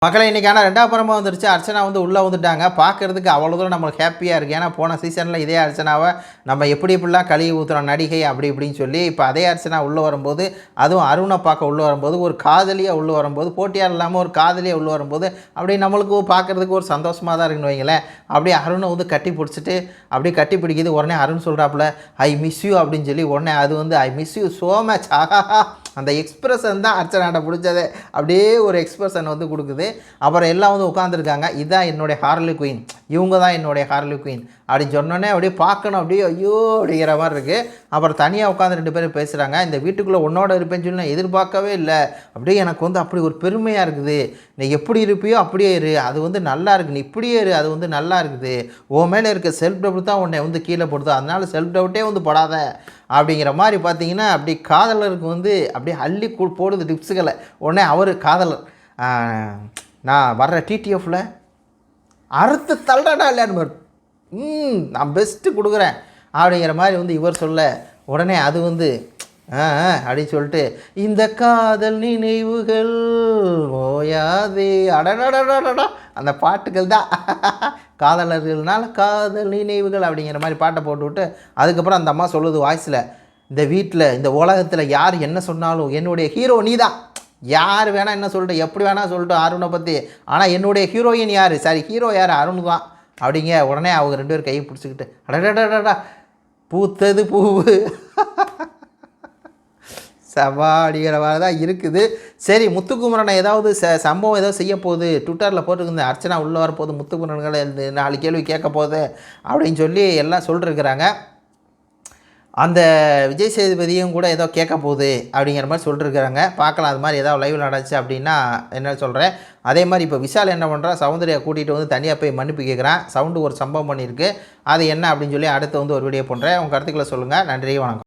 மக்களை இன்றைக்கான 2வது படமாக வந்துருச்சு. அர்ச்சனா வந்து உள்ளே வந்துட்டாங்க. பார்க்குறதுக்கு அவ்வளோ தூரம் நம்மளுக்கு ஹேப்பியாக இருக்குது. ஏன்னா போன சீசனில் இதே அர்ச்சனாவை நம்ம எப்படி இப்படிலாம் கழுவி ஊற்றுறோம் நடிகை அப்படி இப்படின்னு சொல்லி, இப்போ அதே அர்ச்சனா உள்ளே வரும்போது, அதுவும் அருணை பார்க்க உள்ளே வரும்போது, ஒரு காதலியாக உள்ளே வரும்போது, போட்டியாளர் இல்லாமல் ஒரு காதலியாக உள்ளே வரும்போது, அப்படியே நம்மளுக்கு பார்க்குறதுக்கு ஒரு சந்தோஷமாக தான் இருக்குன்னு வைங்களேன். அப்படியே அருணை வந்து கட்டி பிடிச்சிட்டு அப்படியே கட்டி பிடிக்குது. உடனே அருண் சொல்கிறாப்புல ஐ மிஸ் யூ அப்படின்னு சொல்லி, உடனே அது வந்து I miss you so much ஆஹா அந்த எக்ஸ்பிரஷன் தான் அர்ச்சனாட்ட பிடிச்சது. அப்படியே ஒரு எக்ஸ்பிரஷன் வந்து கொடுக்குது. அப்புறம் எல்லாம் வந்து உட்காந்துருக்காங்க. இதுதான் என்னுடைய ஹார்லி குயின், இவங்க தான் என்னுடைய ஹார்லி குயின் அப்படின்னு சொன்னோன்னே அப்படியே பார்க்கணும், அப்படியே ஐயோ அப்படிங்கிற மாதிரி இருக்குது. அப்புறம் தனியாக உட்காந்து 2 பேரும் பேசுகிறாங்க. இந்த வீட்டுக்குள்ளே உன்னோட இருப்பேன்னு சொல்லி நான் எதிர்பார்க்கவே இல்லை. அப்படியே எனக்கு வந்து அப்படி ஒரு பெருமையாக இருக்குது. நீ எப்படி இருப்பியோ அப்படியே இரு, அது வந்து நல்லா இருக்குது. நீ இப்படியே இரு, அது வந்து நல்லா இருக்குது. உன் மேலே இருக்க செல்ஃப் டவுட் தான் உன்னை வந்து கீழே போடுது. அதனால செல்ஃப் டவுட்டே வந்து படாத அப்படிங்கிற மாதிரி பார்த்தீங்கன்னா, அப்படி காதலருக்கு வந்து அப்படியே அள்ளி போடுது டிப்ஸுகளை. உடனே அவர் காதலர் நான் வர்ற டிடிஎஃப்பில் அறுத்து தள்ளுறடா இல்லைன்னு நான் பெஸ்ட்டு கொடுக்குறேன் அப்படிங்கிற மாதிரி வந்து இவர் சொல்ல, உடனே அது வந்து அப்படின்னு சொல்லிட்டு இந்த காதல் நினைவுகள் ஓயாதே அடடடடடா அந்த பாட்டுகள் தான் காதலர்கள்னால காதல் நினைவுகள் அப்படிங்கிற மாதிரி பாட்டை போட்டுவிட்டு, அதுக்கப்புறம் அந்த அம்மா சொல்லுது வாய்ஸில், இந்த வீட்டில் இந்த உலகத்தில் யார் என்ன சொன்னாலும் என்னுடைய ஹீரோ நீ தான். யார் வேணால் என்ன சொல்லிட்டு எப்படி வேணால் சொல்லிட்டு அருணை பற்றி, ஆனால் என்னுடைய ஹீரோயின் யார், சாரி ஹீரோ யார், அருண் தான் அப்படிங்க. உடனே அவங்க 2 பேரும் கையை பிடிச்சிக்கிட்டு அடடடடா பூத்தது பூவு சவாடிக்கிற மாதிரி தான் இருக்குது. சரி, முத்துக்குமரனை ஏதாவது சம்பவம் ஏதாவது செய்ய போகுது, ட்விட்டரில் போட்டுருந்த அர்ச்சனா உள்ளே வரப்போகுது, முத்துக்குமரன்களை 4 கேள்வி கேட்க போகுது அப்படின்னு சொல்லி எல்லாம் சொல்லிருக்கிறாங்க. அந்த விஜய் சேதுபதியும் கூட ஏதோ கேட்க போகுது அப்படிங்கிற மாதிரி சொல்லிருக்கிறாங்க. பார்க்கலாம், அது மாதிரி ஏதாவது லைவ் நடந்துச்சு அப்படின்னா என்ன சொல்கிறேன். அதே மாதிரி இப்போ விஷால் என்ன பண்ணுறான், சௌந்தர்யா கூட்டிகிட்டு வந்து தனியாக போய் மன்னிப்பு கேட்குறான். சவுண்டு ஒரு சம்பவம் பண்ணியிருக்கு, அது என்ன அப்படின்னு சொல்லி அடுத்து வந்து ஒரு வீடியோ பண்ணுறேன். உங்கள் கருத்துக்களை சொல்லுங்கள். நன்றி, வணக்கம்.